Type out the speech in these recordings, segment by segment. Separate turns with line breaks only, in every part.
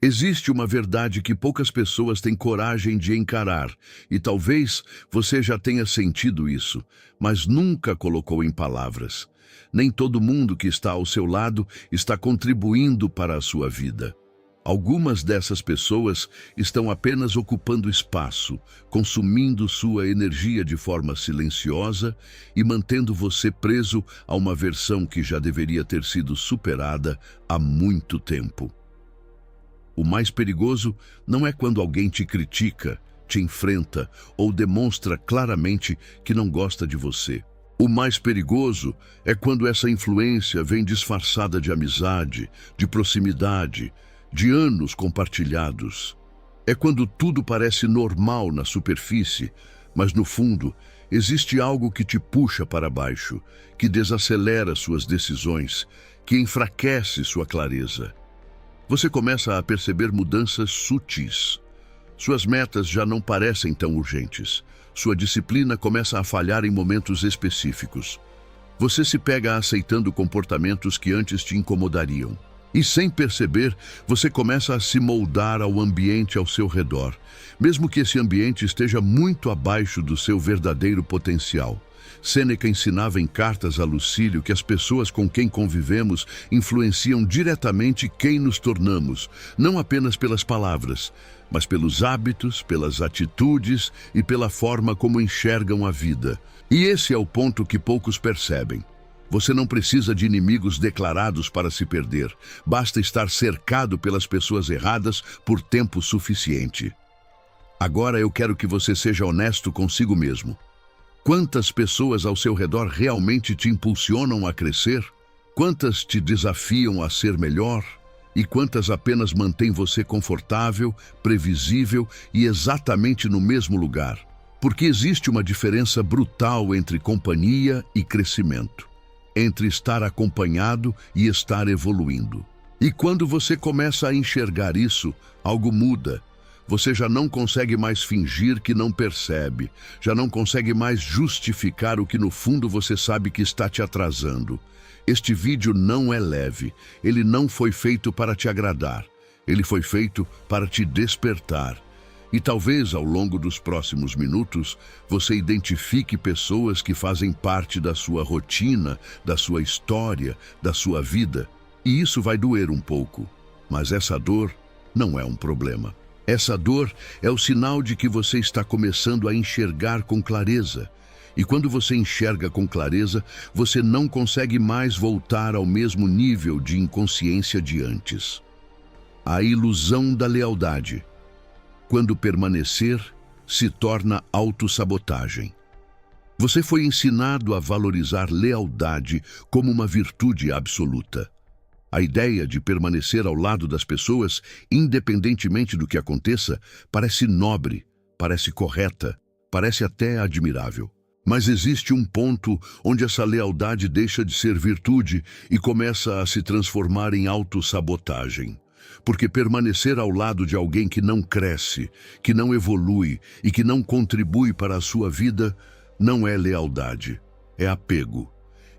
Existe uma verdade que poucas pessoas têm coragem de encarar, e talvez você já tenha sentido isso, mas nunca colocou em palavras. Nem todo mundo que está ao seu lado está contribuindo para a sua vida. Algumas dessas pessoas estão apenas ocupando espaço, consumindo sua energia de forma silenciosa e mantendo você preso a uma versão que já deveria ter sido superada há muito tempo. O mais perigoso não é quando alguém te critica, te enfrenta ou demonstra claramente que não gosta de você. O mais perigoso é quando essa influência vem disfarçada de amizade, de proximidade, de anos compartilhados. É quando tudo parece normal na superfície, mas no fundo existe algo que te puxa para baixo, que desacelera suas decisões, que enfraquece sua clareza. Você começa a perceber mudanças sutis. Suas metas já não parecem tão urgentes. Sua disciplina começa a falhar em momentos específicos. Você se pega aceitando comportamentos que antes te incomodariam. E sem perceber, você começa a se moldar ao ambiente ao seu redor, mesmo que esse ambiente esteja muito abaixo do seu verdadeiro potencial. Sêneca ensinava em cartas a Lucílio que as pessoas com quem convivemos influenciam diretamente quem nos tornamos, não apenas pelas palavras, mas pelos hábitos, pelas atitudes e pela forma como enxergam a vida. E esse é o ponto que poucos percebem. Você não precisa de inimigos declarados para se perder. Basta estar cercado pelas pessoas erradas por tempo suficiente. Agora eu quero que você seja honesto consigo mesmo. Quantas pessoas ao seu redor realmente te impulsionam a crescer? Quantas te desafiam a ser melhor? E quantas apenas mantêm você confortável, previsível e exatamente no mesmo lugar? Porque existe uma diferença brutal entre companhia e crescimento, entre estar acompanhado e estar evoluindo. E quando você começa a enxergar isso, algo muda. Você já não consegue mais fingir que não percebe, já não consegue mais justificar o que no fundo você sabe que está te atrasando. Este vídeo não é leve, ele não foi feito para te agradar, ele foi feito para te despertar. E talvez ao longo dos próximos minutos você identifique pessoas que fazem parte da sua rotina, da sua história, da sua vida. E isso vai doer um pouco, mas essa dor não é um problema. Essa dor é o sinal de que você está começando a enxergar com clareza. E quando você enxerga com clareza, você não consegue mais voltar ao mesmo nível de inconsciência de antes. A ilusão da lealdade. Quando permanecer, se torna autossabotagem. Você foi ensinado a valorizar lealdade como uma virtude absoluta. A ideia de permanecer ao lado das pessoas, independentemente do que aconteça, parece nobre, parece correta, parece até admirável. Mas existe um ponto onde essa lealdade deixa de ser virtude e começa a se transformar em autossabotagem. Porque permanecer ao lado de alguém que não cresce, que não evolui e que não contribui para a sua vida, não é lealdade, é apego.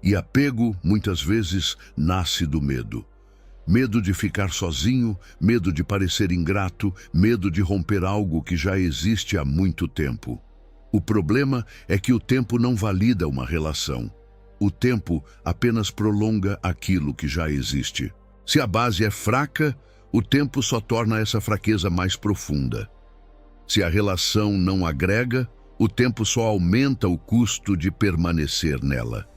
E apego, muitas vezes, nasce do medo. Medo de ficar sozinho, medo de parecer ingrato, medo de romper algo que já existe há muito tempo. O problema é que o tempo não valida uma relação. O tempo apenas prolonga aquilo que já existe. Se a base é fraca, o tempo só torna essa fraqueza mais profunda. Se a relação não agrega, o tempo só aumenta o custo de permanecer nela.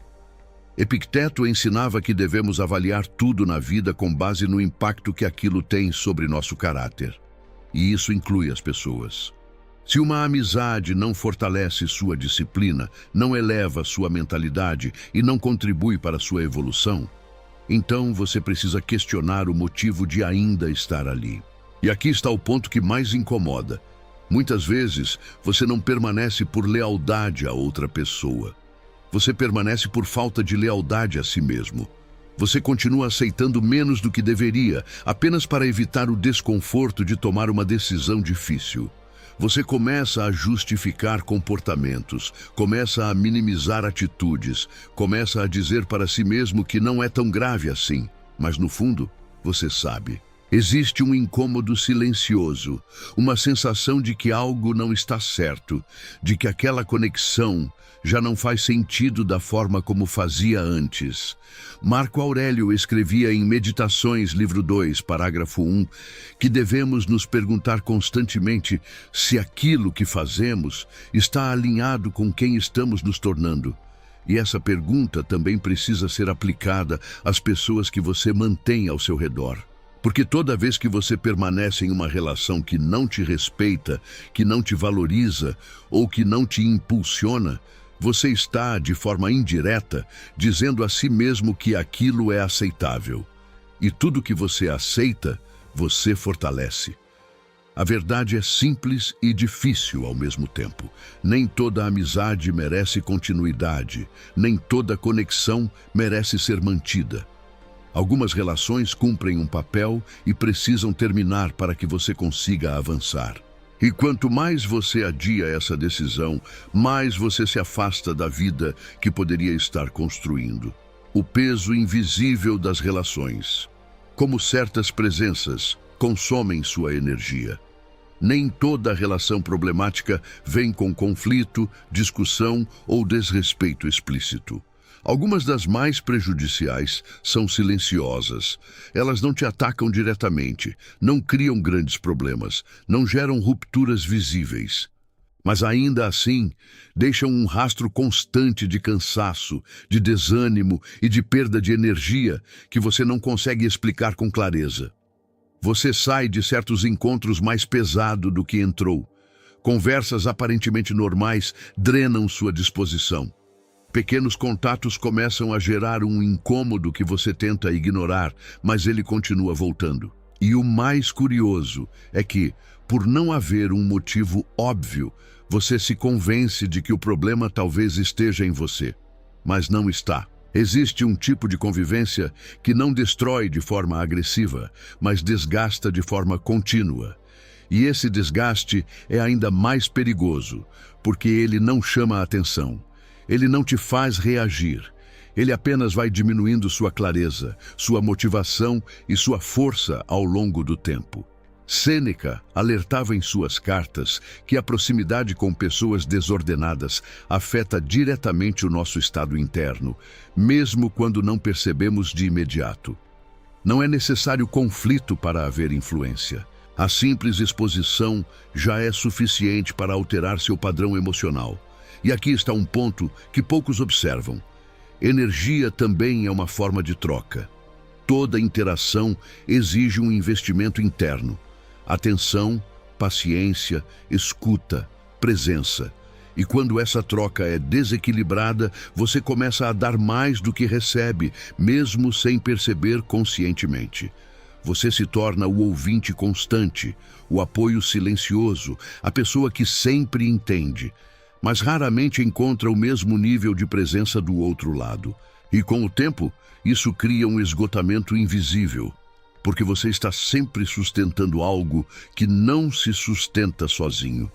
Epicteto ensinava que devemos avaliar tudo na vida com base no impacto que aquilo tem sobre nosso caráter. E isso inclui as pessoas. Se uma amizade não fortalece sua disciplina, não eleva sua mentalidade e não contribui para sua evolução, então você precisa questionar o motivo de ainda estar ali. E aqui está o ponto que mais incomoda. Muitas vezes, você não permanece por lealdade a outra pessoa. Você permanece por falta de lealdade a si mesmo. Você continua aceitando menos do que deveria, apenas para evitar o desconforto de tomar uma decisão difícil. Você começa a justificar comportamentos, começa a minimizar atitudes, começa a dizer para si mesmo que não é tão grave assim, mas no fundo, você sabe. Existe um incômodo silencioso, uma sensação de que algo não está certo, de que aquela conexão já não faz sentido da forma como fazia antes. Marco Aurélio escrevia em Meditações, livro 2, parágrafo 1, que devemos nos perguntar constantemente se aquilo que fazemos está alinhado com quem estamos nos tornando. E essa pergunta também precisa ser aplicada às pessoas que você mantém ao seu redor. Porque toda vez que você permanece em uma relação que não te respeita, que não te valoriza ou que não te impulsiona, você está, de forma indireta, dizendo a si mesmo que aquilo é aceitável. E tudo que você aceita, você fortalece. A verdade é simples e difícil ao mesmo tempo. Nem toda amizade merece continuidade, nem toda conexão merece ser mantida. Algumas relações cumprem um papel e precisam terminar para que você consiga avançar. E quanto mais você adia essa decisão, mais você se afasta da vida que poderia estar construindo. O peso invisível das relações. Como certas presenças consomem sua energia. Nem toda relação problemática vem com conflito, discussão ou desrespeito explícito. Algumas das mais prejudiciais são silenciosas. Elas não te atacam diretamente, não criam grandes problemas, não geram rupturas visíveis. Mas ainda assim, deixam um rastro constante de cansaço, de desânimo e de perda de energia que você não consegue explicar com clareza. Você sai de certos encontros mais pesado do que entrou. Conversas aparentemente normais drenam sua disposição. Pequenos contatos começam a gerar um incômodo que você tenta ignorar, mas ele continua voltando. E o mais curioso é que, por não haver um motivo óbvio, você se convence de que o problema talvez esteja em você, mas não está. Existe um tipo de convivência que não destrói de forma agressiva, mas desgasta de forma contínua. E esse desgaste é ainda mais perigoso, porque ele não chama a atenção. Ele não te faz reagir. Ele apenas vai diminuindo sua clareza, sua motivação e sua força ao longo do tempo. Sêneca alertava em suas cartas que a proximidade com pessoas desordenadas afeta diretamente o nosso estado interno, mesmo quando não percebemos de imediato. Não é necessário conflito para haver influência. A simples exposição já é suficiente para alterar seu padrão emocional. E aqui está um ponto que poucos observam. Energia também é uma forma de troca. Toda interação exige um investimento interno. Atenção, paciência, escuta, presença. E quando essa troca é desequilibrada, você começa a dar mais do que recebe, mesmo sem perceber conscientemente. Você se torna o ouvinte constante, o apoio silencioso, a pessoa que sempre entende, mas raramente encontra o mesmo nível de presença do outro lado. E com o tempo, isso cria um esgotamento invisível, porque você está sempre sustentando algo que não se sustenta sozinho.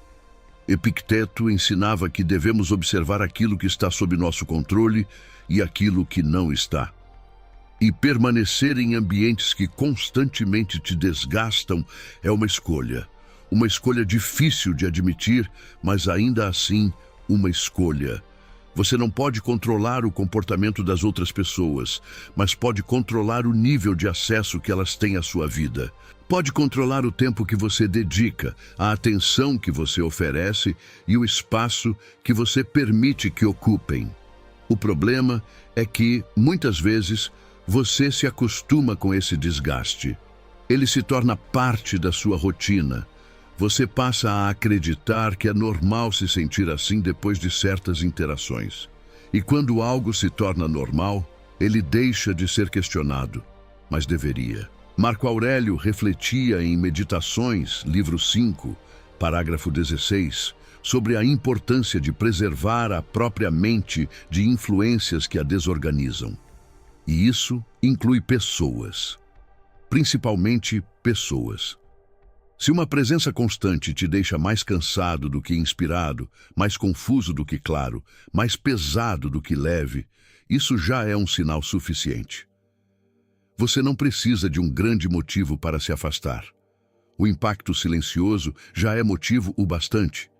Epicteto ensinava que devemos observar aquilo que está sob nosso controle e aquilo que não está. E permanecer em ambientes que constantemente te desgastam é uma escolha. Uma escolha difícil de admitir, mas ainda assim, uma escolha. Você não pode controlar o comportamento das outras pessoas, mas pode controlar o nível de acesso que elas têm à sua vida. Pode controlar o tempo que você dedica, a atenção que você oferece e o espaço que você permite que ocupem. O problema é que, muitas vezes, você se acostuma com esse desgaste. Ele se torna parte da sua rotina. Você passa a acreditar que é normal se sentir assim depois de certas interações. E quando algo se torna normal, ele deixa de ser questionado, mas deveria. Marco Aurélio refletia em Meditações, livro 5, parágrafo 16, sobre a importância de preservar a própria mente de influências que a desorganizam. E isso inclui pessoas, principalmente pessoas. Se uma presença constante te deixa mais cansado do que inspirado, mais confuso do que claro, mais pesado do que leve, isso já é um sinal suficiente. Você não precisa de um grande motivo para se afastar. O impacto silencioso já é motivo o bastante.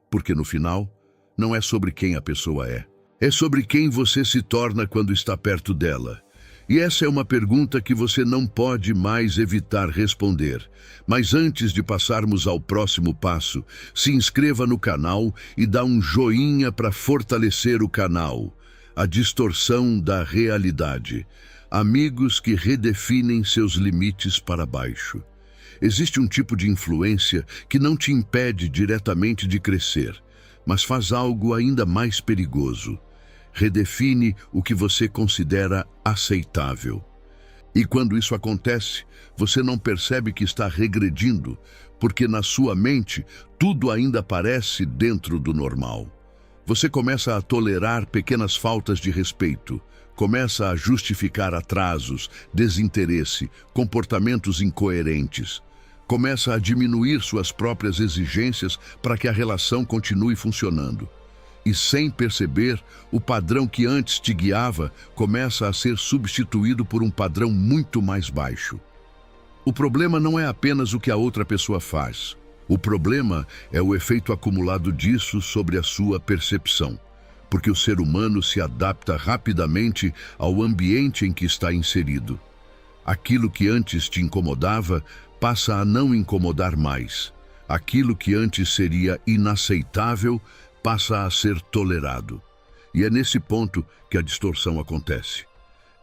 Porque no final, não é sobre quem a pessoa é. É sobre quem você se torna quando está perto dela. E essa é uma pergunta que você não pode mais evitar responder. Mas antes de passarmos ao próximo passo, se inscreva no canal e dá um joinha para fortalecer o canal. A distorção da realidade. Amigos que redefinem seus limites para baixo. Existe um tipo de influência que não te impede diretamente de crescer, mas faz algo ainda mais perigoso. Redefine o que você considera aceitável. E quando isso acontece, você não percebe que está regredindo, porque na sua mente tudo ainda parece dentro do normal. Você começa a tolerar pequenas faltas de respeito, começa a justificar atrasos, desinteresse, comportamentos incoerentes. Começa a diminuir suas próprias exigências para que a relação continue funcionando. E sem perceber, o padrão que antes te guiava começa a ser substituído por um padrão muito mais baixo. O problema não é apenas o que a outra pessoa faz. O problema é o efeito acumulado disso sobre a sua percepção, porque o ser humano se adapta rapidamente ao ambiente em que está inserido. Aquilo que antes te incomodava passa a não incomodar mais. Aquilo que antes seria inaceitável passa a ser tolerado. E é nesse ponto que a distorção acontece.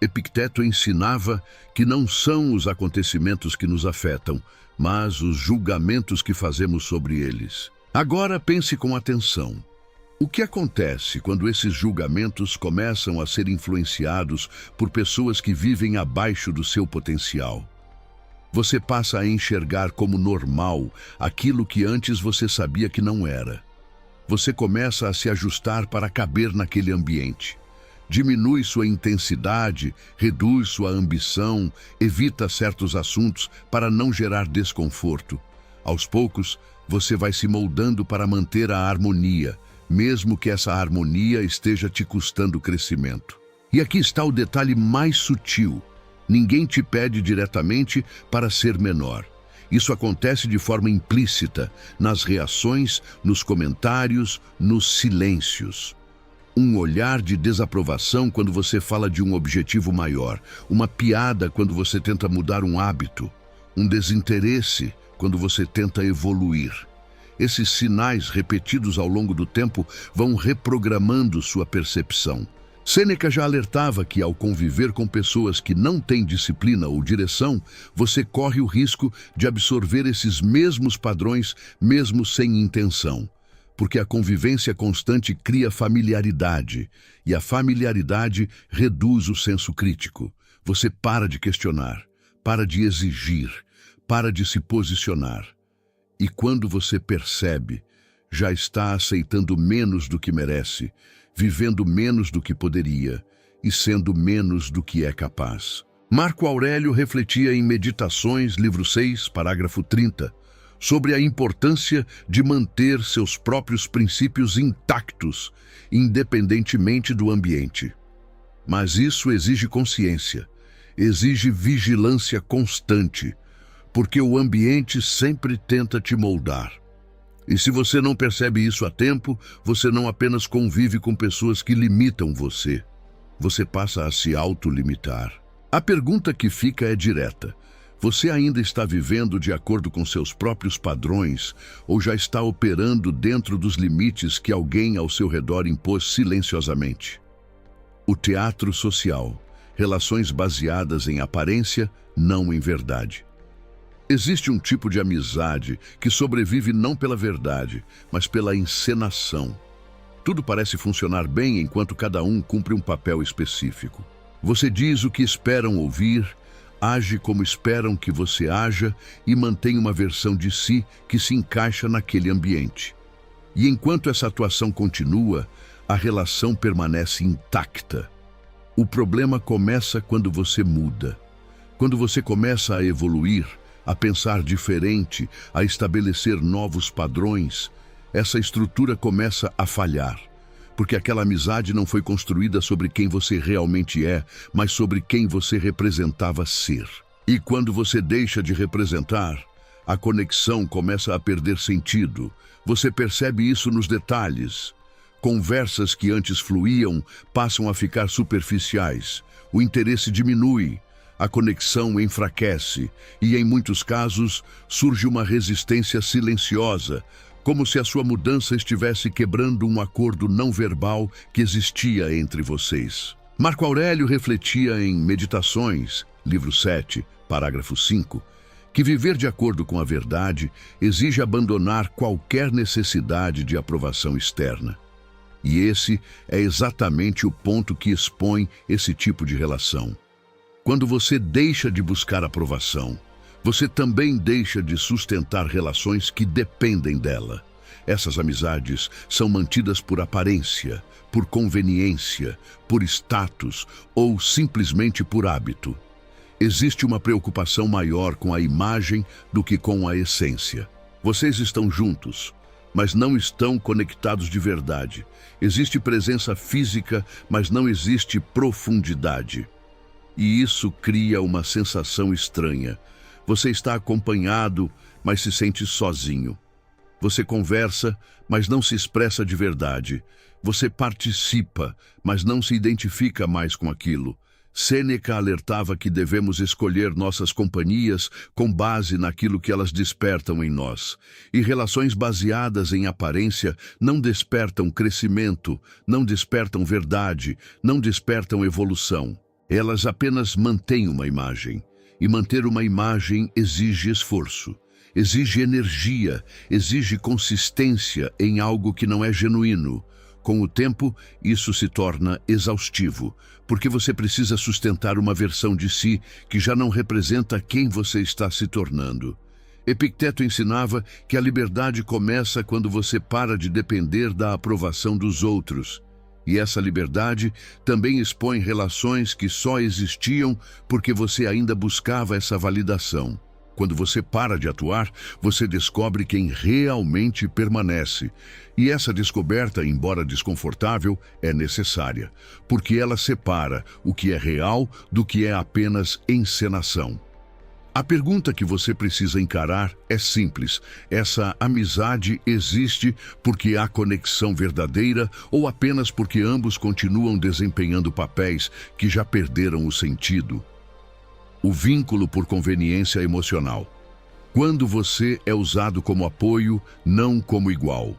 Epicteto ensinava que não são os acontecimentos que nos afetam, mas os julgamentos que fazemos sobre eles. Agora pense com atenção. O que acontece quando esses julgamentos começam a ser influenciados por pessoas que vivem abaixo do seu potencial? Você passa a enxergar como normal aquilo que antes você sabia que não era. Você começa a se ajustar para caber naquele ambiente. Diminui sua intensidade, reduz sua ambição, evita certos assuntos para não gerar desconforto. Aos poucos, você vai se moldando para manter a harmonia, mesmo que essa harmonia esteja te custando crescimento. E aqui está o detalhe mais sutil. Ninguém te pede diretamente para ser menor. Isso acontece de forma implícita, nas reações, nos comentários, nos silêncios. Um olhar de desaprovação quando você fala de um objetivo maior, uma piada quando você tenta mudar um hábito, um desinteresse quando você tenta evoluir. Esses sinais repetidos ao longo do tempo vão reprogramando sua percepção. Sêneca já alertava que, ao conviver com pessoas que não têm disciplina ou direção, você corre o risco de absorver esses mesmos padrões, mesmo sem intenção. Porque a convivência constante cria familiaridade, e a familiaridade reduz o senso crítico. Você para de questionar, para de exigir, para de se posicionar. E quando você percebe, já está aceitando menos do que merece, vivendo menos do que poderia e sendo menos do que é capaz. Marco Aurélio refletia em Meditações, livro 6, parágrafo 30, sobre a importância de manter seus próprios princípios intactos, independentemente do ambiente. Mas isso exige consciência, exige vigilância constante, porque o ambiente sempre tenta te moldar. E se você não percebe isso a tempo, você não apenas convive com pessoas que limitam você, você passa a se autolimitar. A pergunta que fica é direta. Você ainda está vivendo de acordo com seus próprios padrões ou já está operando dentro dos limites que alguém ao seu redor impôs silenciosamente? O teatro social. Relações baseadas em aparência, não em verdade. Existe um tipo de amizade que sobrevive não pela verdade, mas pela encenação. Tudo parece funcionar bem enquanto cada um cumpre um papel específico. Você diz o que esperam ouvir, age como esperam que você haja e mantém uma versão de si que se encaixa naquele ambiente. E enquanto essa atuação continua, a relação permanece intacta. O problema começa quando você muda. Quando você começa a evoluir, a pensar diferente, a estabelecer novos padrões, essa estrutura começa a falhar, porque aquela amizade não foi construída sobre quem você realmente é, mas sobre quem você representava ser. E quando você deixa de representar, a conexão começa a perder sentido. Você percebe isso nos detalhes. Conversas que antes fluíam passam a ficar superficiais. O interesse diminui, a conexão enfraquece e, em muitos casos, surge uma resistência silenciosa, como se a sua mudança estivesse quebrando um acordo não verbal que existia entre vocês. Marco Aurélio refletia em Meditações, livro 7, parágrafo 5, que viver de acordo com a verdade exige abandonar qualquer necessidade de aprovação externa. E esse é exatamente o ponto que expõe esse tipo de relação. Quando você deixa de buscar aprovação, você também deixa de sustentar relações que dependem dela. Essas amizades são mantidas por aparência, por conveniência, por status ou simplesmente por hábito. Existe uma preocupação maior com a imagem do que com a essência. Vocês estão juntos, mas não estão conectados de verdade. Existe presença física, mas não existe profundidade. E isso cria uma sensação estranha. Você está acompanhado, mas se sente sozinho. Você conversa, mas não se expressa de verdade. Você participa, mas não se identifica mais com aquilo. Sêneca alertava que devemos escolher nossas companhias com base naquilo que elas despertam em nós. E relações baseadas em aparência não despertam crescimento, não despertam verdade, não despertam evolução. Elas apenas mantêm uma imagem. E manter uma imagem exige esforço, exige energia, exige consistência em algo que não é genuíno. Com o tempo, isso se torna exaustivo, porque você precisa sustentar uma versão de si que já não representa quem você está se tornando. Epicteto ensinava que a liberdade começa quando você para de depender da aprovação dos outros. E essa liberdade também expõe relações que só existiam porque você ainda buscava essa validação. Quando você para de atuar, você descobre quem realmente permanece. E essa descoberta, embora desconfortável, é necessária, porque ela separa o que é real do que é apenas encenação. A pergunta que você precisa encarar é simples. Essa amizade existe porque há conexão verdadeira ou apenas porque ambos continuam desempenhando papéis que já perderam o sentido? O vínculo por conveniência emocional. Quando você é usado como apoio, não como igual.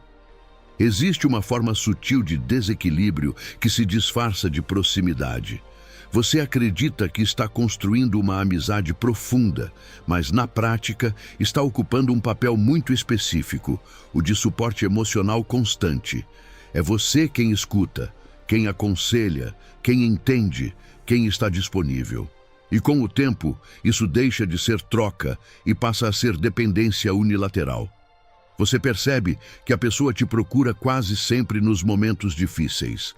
Existe uma forma sutil de desequilíbrio que se disfarça de proximidade. Você acredita que está construindo uma amizade profunda, mas na prática está ocupando um papel muito específico, o de suporte emocional constante. É você quem escuta, quem aconselha, quem entende, quem está disponível. E com o tempo, isso deixa de ser troca e passa a ser dependência unilateral. Você percebe que a pessoa te procura quase sempre nos momentos difíceis.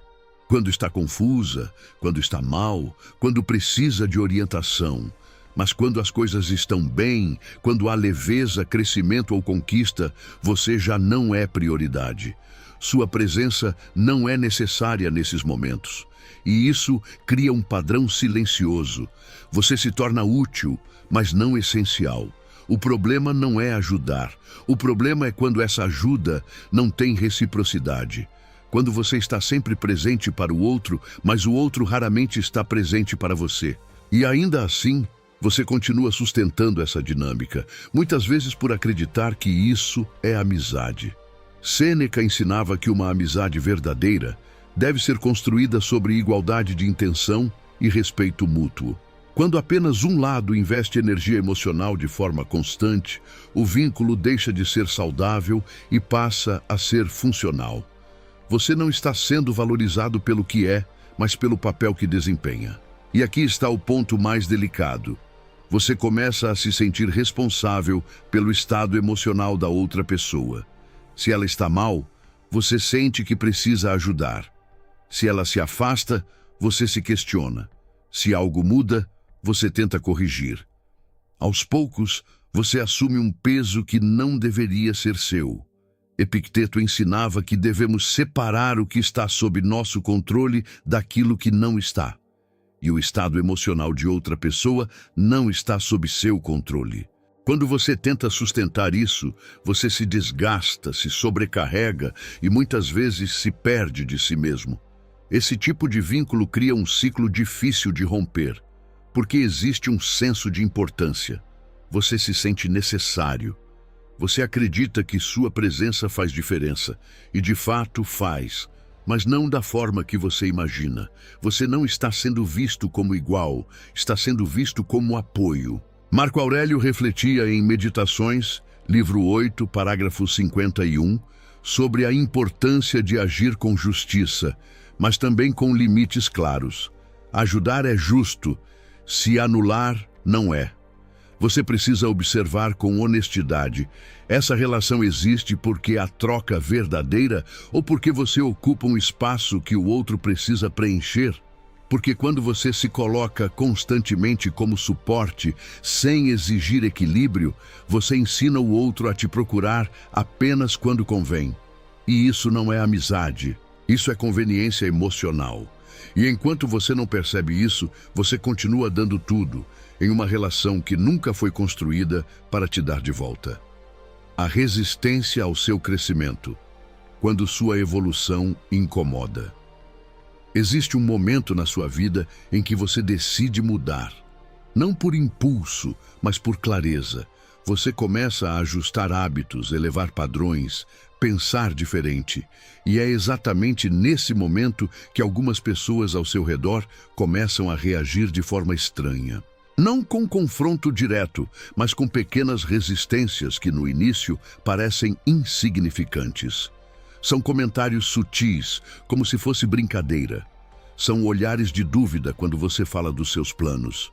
Quando está confusa, quando está mal, quando precisa de orientação. Mas quando as coisas estão bem, quando há leveza, crescimento ou conquista, você já não é prioridade. Sua presença não é necessária nesses momentos. E isso cria um padrão silencioso. Você se torna útil, mas não essencial. O problema não é ajudar. O problema é quando essa ajuda não tem reciprocidade. Quando você está sempre presente para o outro, mas o outro raramente está presente para você. E ainda assim, você continua sustentando essa dinâmica, muitas vezes por acreditar que isso é amizade. Sêneca ensinava que uma amizade verdadeira deve ser construída sobre igualdade de intenção e respeito mútuo. Quando apenas um lado investe energia emocional de forma constante, o vínculo deixa de ser saudável e passa a ser funcional. Você não está sendo valorizado pelo que é, mas pelo papel que desempenha. E aqui está o ponto mais delicado. Você começa a se sentir responsável pelo estado emocional da outra pessoa. Se ela está mal, você sente que precisa ajudar. Se ela se afasta, você se questiona. Se algo muda, você tenta corrigir. Aos poucos, você assume um peso que não deveria ser seu. Epicteto ensinava que devemos separar o que está sob nosso controle daquilo que não está. E o estado emocional de outra pessoa não está sob seu controle. Quando você tenta sustentar isso, você se desgasta, se sobrecarrega e muitas vezes se perde de si mesmo. Esse tipo de vínculo cria um ciclo difícil de romper, porque existe um senso de importância. Você se sente necessário. Você acredita que sua presença faz diferença, e de fato faz, mas não da forma que você imagina. Você não está sendo visto como igual, está sendo visto como apoio. Marco Aurélio refletia em Meditações, livro 8, parágrafo 51, sobre a importância de agir com justiça, mas também com limites claros. Ajudar é justo, se anular, não é. Você precisa observar com honestidade. Essa relação existe porque a troca verdadeira ou porque você ocupa um espaço que o outro precisa preencher? Porque quando você se coloca constantemente como suporte, sem exigir equilíbrio, você ensina o outro a te procurar apenas quando convém. E isso não é amizade, isso é conveniência emocional. E enquanto você não percebe isso, você continua dando tudo, em uma relação que nunca foi construída para te dar de volta. A resistência ao seu crescimento, quando sua evolução incomoda. Existe um momento na sua vida em que você decide mudar. Não por impulso, mas por clareza. Você começa a ajustar hábitos, elevar padrões, pensar diferente. E é exatamente nesse momento que algumas pessoas ao seu redor começam a reagir de forma estranha. Não com confronto direto, mas com pequenas resistências que no início parecem insignificantes. São comentários sutis, como se fosse brincadeira. São olhares de dúvida quando você fala dos seus planos.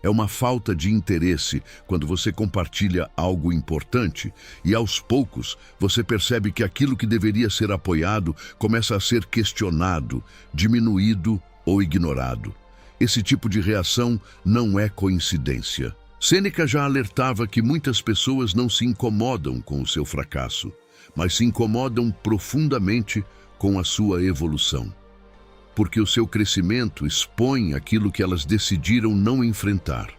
É uma falta de interesse quando você compartilha algo importante e, aos poucos, você percebe que aquilo que deveria ser apoiado começa a ser questionado, diminuído ou ignorado. Esse tipo de reação não é coincidência. Sêneca já alertava que muitas pessoas não se incomodam com o seu fracasso, mas se incomodam profundamente com a sua evolução. Porque o seu crescimento expõe aquilo que elas decidiram não enfrentar.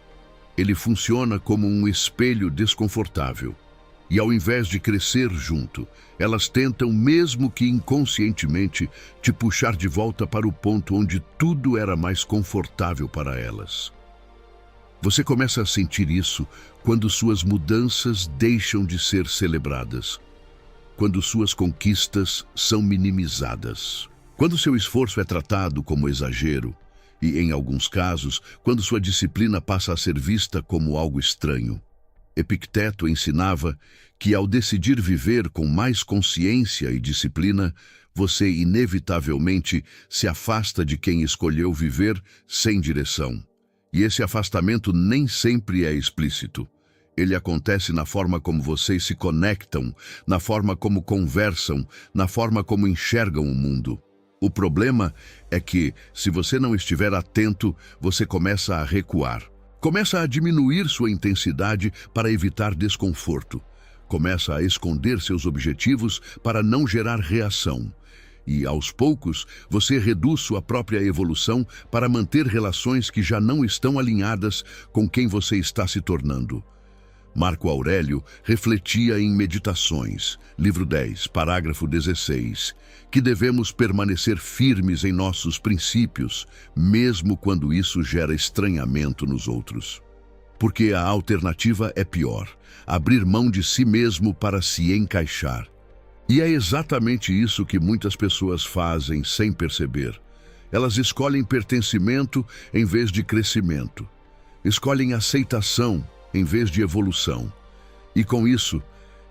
Ele funciona como um espelho desconfortável. E ao invés de crescer junto, elas tentam, mesmo que inconscientemente, te puxar de volta para o ponto onde tudo era mais confortável para elas. Você começa a sentir isso quando suas mudanças deixam de ser celebradas, quando suas conquistas são minimizadas, quando seu esforço é tratado como exagero e, em alguns casos, quando sua disciplina passa a ser vista como algo estranho. Epicteto ensinava que, ao decidir viver com mais consciência e disciplina, você inevitavelmente se afasta de quem escolheu viver sem direção. E esse afastamento nem sempre é explícito. Ele acontece na forma como vocês se conectam, na forma como conversam, na forma como enxergam o mundo. O problema é que, se você não estiver atento, você começa a recuar. Começa a diminuir sua intensidade para evitar desconforto. Começa a esconder seus objetivos para não gerar reação. E, aos poucos, você reduz sua própria evolução para manter relações que já não estão alinhadas com quem você está se tornando. Marco Aurélio refletia em Meditações, livro 10, parágrafo 16, que devemos permanecer firmes em nossos princípios, mesmo quando isso gera estranhamento nos outros. Porque a alternativa é pior, abrir mão de si mesmo para se encaixar. E é exatamente isso que muitas pessoas fazem sem perceber. Elas escolhem pertencimento em vez de crescimento. Escolhem aceitação em vez de evolução. E com isso,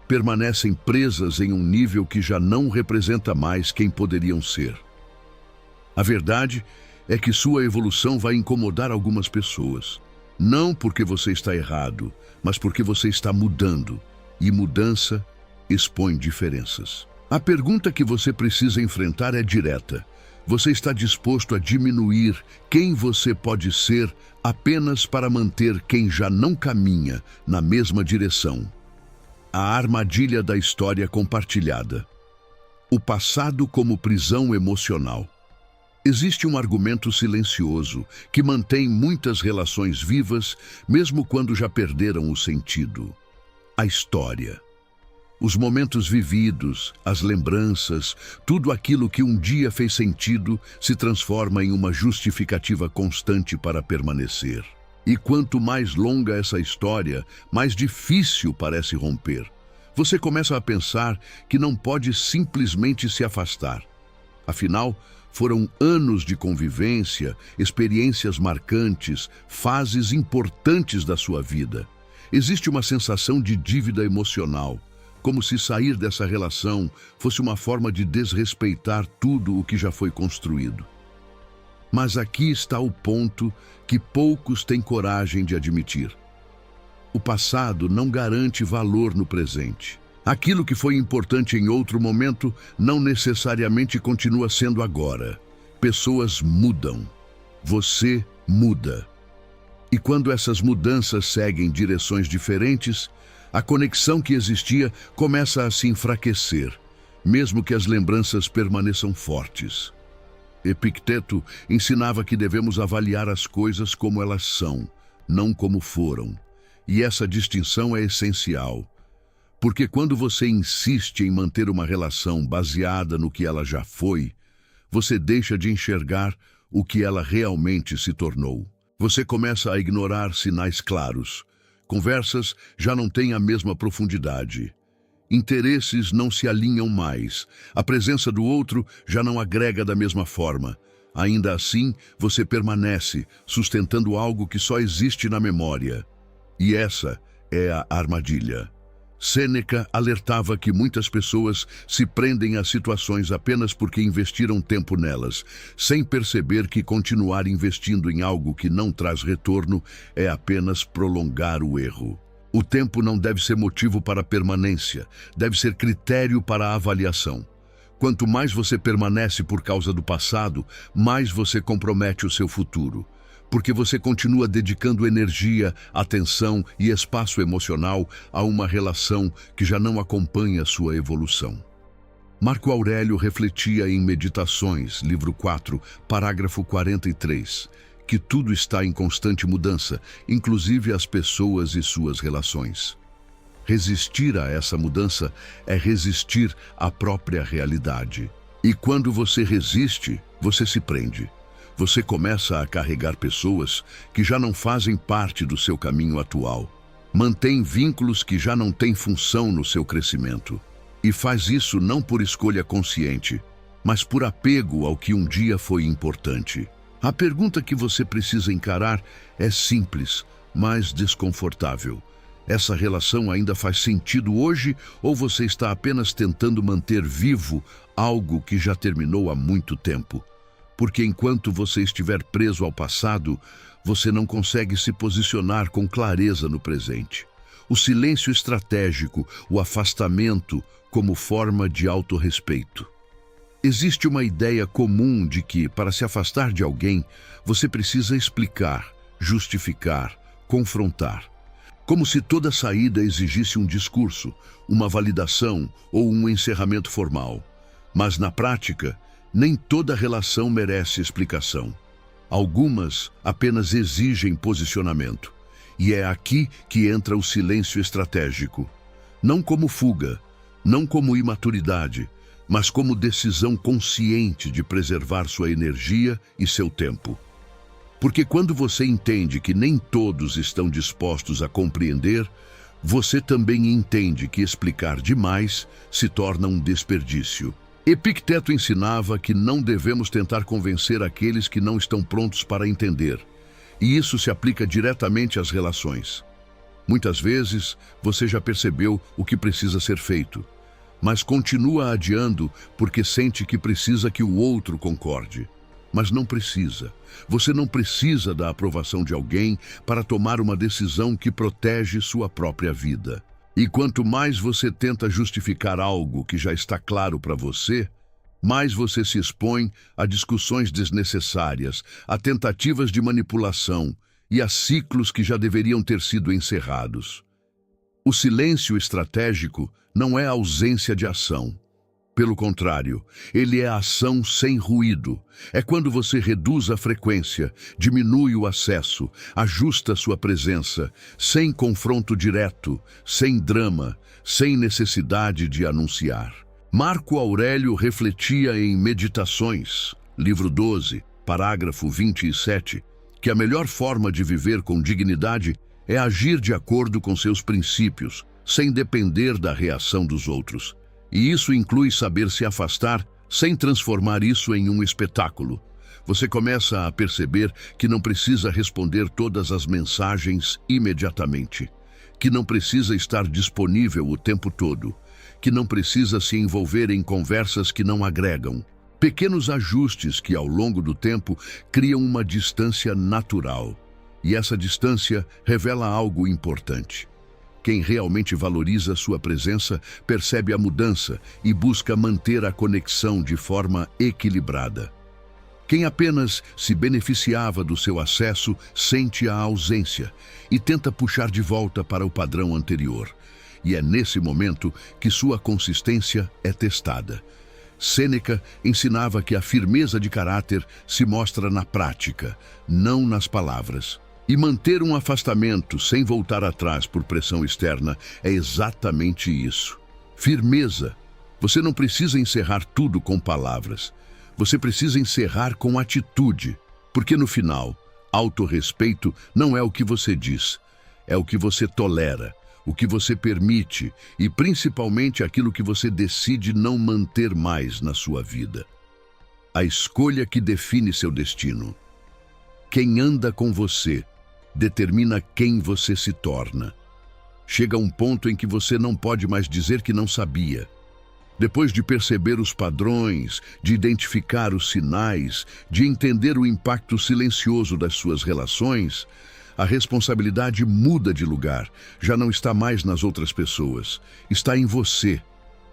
permanecem presas em um nível que já não representa mais quem poderiam ser. A verdade é que sua evolução vai incomodar algumas pessoas. Não porque você está errado, mas porque você está mudando. E mudança expõe diferenças. A pergunta que você precisa enfrentar é direta. Você está disposto a diminuir quem você pode ser apenas para manter quem já não caminha na mesma direção? A armadilha da história compartilhada. O passado como prisão emocional. Existe um argumento silencioso que mantém muitas relações vivas, mesmo quando já perderam o sentido. A história. Os momentos vividos, as lembranças, tudo aquilo que um dia fez sentido se transforma em uma justificativa constante para permanecer. E quanto mais longa essa história, mais difícil parece romper. Você começa a pensar que não pode simplesmente se afastar. Afinal, foram anos de convivência, experiências marcantes, fases importantes da sua vida. Existe uma sensação de dívida emocional, como se sair dessa relação fosse uma forma de desrespeitar tudo o que já foi construído. Mas aqui está o ponto que poucos têm coragem de admitir. O passado não garante valor no presente. Aquilo que foi importante em outro momento não necessariamente continua sendo agora. Pessoas mudam. Você muda. E quando essas mudanças seguem direções diferentes, a conexão que existia começa a se enfraquecer, mesmo que as lembranças permaneçam fortes. Epicteto ensinava que devemos avaliar as coisas como elas são, não como foram. E essa distinção é essencial. Porque quando você insiste em manter uma relação baseada no que ela já foi, você deixa de enxergar o que ela realmente se tornou. Você começa a ignorar sinais claros. Conversas já não têm a mesma profundidade. Interesses não se alinham mais. A presença do outro já não agrega da mesma forma. Ainda assim, você permanece, sustentando algo que só existe na memória. E essa é a armadilha. Sêneca alertava que muitas pessoas se prendem a situações apenas porque investiram tempo nelas, sem perceber que continuar investindo em algo que não traz retorno é apenas prolongar o erro. O tempo não deve ser motivo para a permanência, deve ser critério para a avaliação. Quanto mais você permanece por causa do passado, mais você compromete o seu futuro. Porque você continua dedicando energia, atenção e espaço emocional a uma relação que já não acompanha sua evolução. Marco Aurélio refletia em Meditações, livro 4, parágrafo 43, que tudo está em constante mudança, inclusive as pessoas e suas relações. Resistir a essa mudança é resistir à própria realidade. E quando você resiste, você se prende. Você começa a carregar pessoas que já não fazem parte do seu caminho atual. Mantém vínculos que já não têm função no seu crescimento. E faz isso não por escolha consciente, mas por apego ao que um dia foi importante. A pergunta que você precisa encarar é simples, mas desconfortável. Essa relação ainda faz sentido hoje ou você está apenas tentando manter vivo algo que já terminou há muito tempo? Porque enquanto você estiver preso ao passado, você não consegue se posicionar com clareza no presente. O silêncio estratégico, o afastamento como forma de autorrespeito. Existe uma ideia comum de que, para se afastar de alguém, você precisa explicar, justificar, confrontar. Como se toda saída exigisse um discurso, uma validação ou um encerramento formal. Mas, na prática, nem toda relação merece explicação. Algumas apenas exigem posicionamento. E é aqui que entra o silêncio estratégico. Não como fuga, não como imaturidade, mas como decisão consciente de preservar sua energia e seu tempo. Porque quando você entende que nem todos estão dispostos a compreender, você também entende que explicar demais se torna um desperdício. Epicteto ensinava que não devemos tentar convencer aqueles que não estão prontos para entender. E isso se aplica diretamente às relações. Muitas vezes, você já percebeu o que precisa ser feito, mas continua adiando porque sente que precisa que o outro concorde. Mas não precisa. Você não precisa da aprovação de alguém para tomar uma decisão que protege sua própria vida. E quanto mais você tenta justificar algo que já está claro para você, mais você se expõe a discussões desnecessárias, a tentativas de manipulação e a ciclos que já deveriam ter sido encerrados. O silêncio estratégico não é ausência de ação. Pelo contrário, ele é ação sem ruído. É quando você reduz a frequência, diminui o acesso, ajusta sua presença, sem confronto direto, sem drama, sem necessidade de anunciar. Marco Aurélio refletia em Meditações, livro 12, parágrafo 27, que a melhor forma de viver com dignidade é agir de acordo com seus princípios, sem depender da reação dos outros. E isso inclui saber se afastar sem transformar isso em um espetáculo. Você começa a perceber que não precisa responder todas as mensagens imediatamente, que não precisa estar disponível o tempo todo, que não precisa se envolver em conversas que não agregam. Pequenos ajustes que, ao longo do tempo, criam uma distância natural. E essa distância revela algo importante. Quem realmente valoriza sua presença percebe a mudança e busca manter a conexão de forma equilibrada. Quem apenas se beneficiava do seu acesso sente a ausência e tenta puxar de volta para o padrão anterior. E é nesse momento que sua consistência é testada. Sêneca ensinava que a firmeza de caráter se mostra na prática, não nas palavras. E manter um afastamento sem voltar atrás por pressão externa é exatamente isso. Firmeza. Você não precisa encerrar tudo com palavras. Você precisa encerrar com atitude, porque no final, autorrespeito não é o que você diz, é o que você tolera, o que você permite e principalmente aquilo que você decide não manter mais na sua vida. A escolha que define seu destino. Quem anda com você determina quem você se torna. Chega um ponto em que você não pode mais dizer que não sabia. Depois de perceber os padrões, de identificar os sinais, de entender o impacto silencioso das suas relações, a responsabilidade muda de lugar, já não está mais nas outras pessoas, está em você.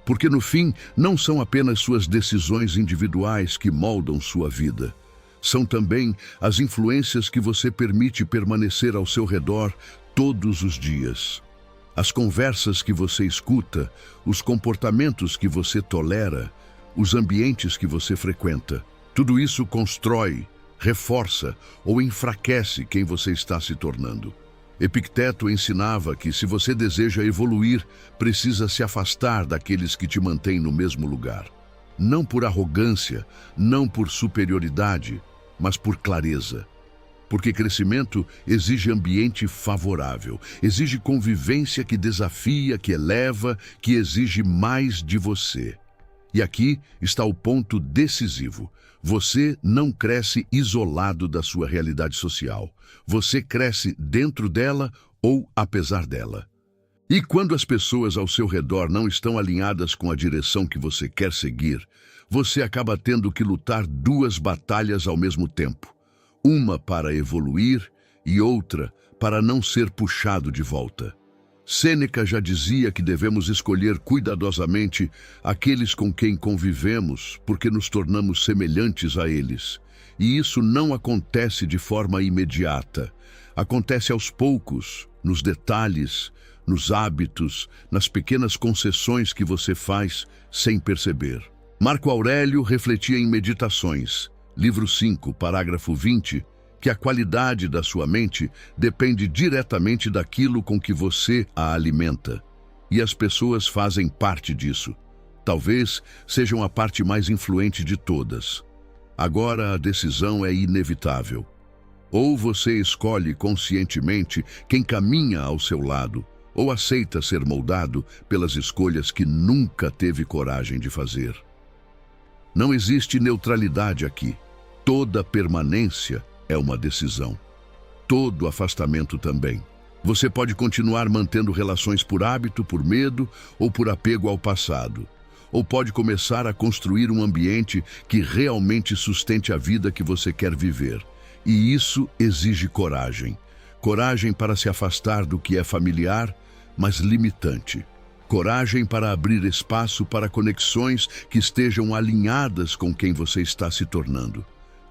Porque no fim, não são apenas suas decisões individuais que moldam sua vida. São também as influências que você permite permanecer ao seu redor todos os dias. As conversas que você escuta, os comportamentos que você tolera, os ambientes que você frequenta. Tudo isso constrói, reforça ou enfraquece quem você está se tornando. Epicteto ensinava que se você deseja evoluir, precisa se afastar daqueles que te mantêm no mesmo lugar. Não por arrogância, não por superioridade, mas por clareza. Porque crescimento exige ambiente favorável, exige convivência que desafia, que eleva, que exige mais de você. E aqui está o ponto decisivo. Você não cresce isolado da sua realidade social. Você cresce dentro dela ou apesar dela. E quando as pessoas ao seu redor não estão alinhadas com a direção que você quer seguir, você acaba tendo que lutar duas batalhas ao mesmo tempo. Uma para evoluir e outra para não ser puxado de volta. Sêneca já dizia que devemos escolher cuidadosamente aqueles com quem convivemos, porque nos tornamos semelhantes a eles. E isso não acontece de forma imediata. Acontece aos poucos, nos detalhes, nos hábitos, nas pequenas concessões que você faz sem perceber. Marco Aurélio refletia em Meditações, livro 5, parágrafo 20, que a qualidade da sua mente depende diretamente daquilo com que você a alimenta. E as pessoas fazem parte disso. Talvez sejam a parte mais influente de todas. Agora a decisão é inevitável. Ou você escolhe conscientemente quem caminha ao seu lado, ou aceita ser moldado pelas escolhas que nunca teve coragem de fazer. Não existe neutralidade aqui. Toda permanência é uma decisão. Todo afastamento também. Você pode continuar mantendo relações por hábito, por medo ou por apego ao passado. Ou pode começar a construir um ambiente que realmente sustente a vida que você quer viver. E isso exige coragem. Coragem para se afastar do que é familiar, mas limitante. Coragem para abrir espaço para conexões que estejam alinhadas com quem você está se tornando.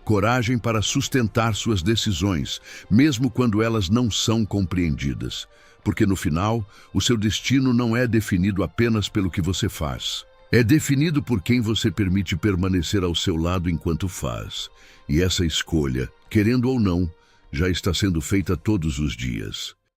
Coragem para sustentar suas decisões, mesmo quando elas não são compreendidas. porque no final, o seu destino não é definido apenas pelo que você faz. É definido por quem você permite permanecer ao seu lado enquanto faz. E essa escolha, querendo ou não, já está sendo feita todos os dias.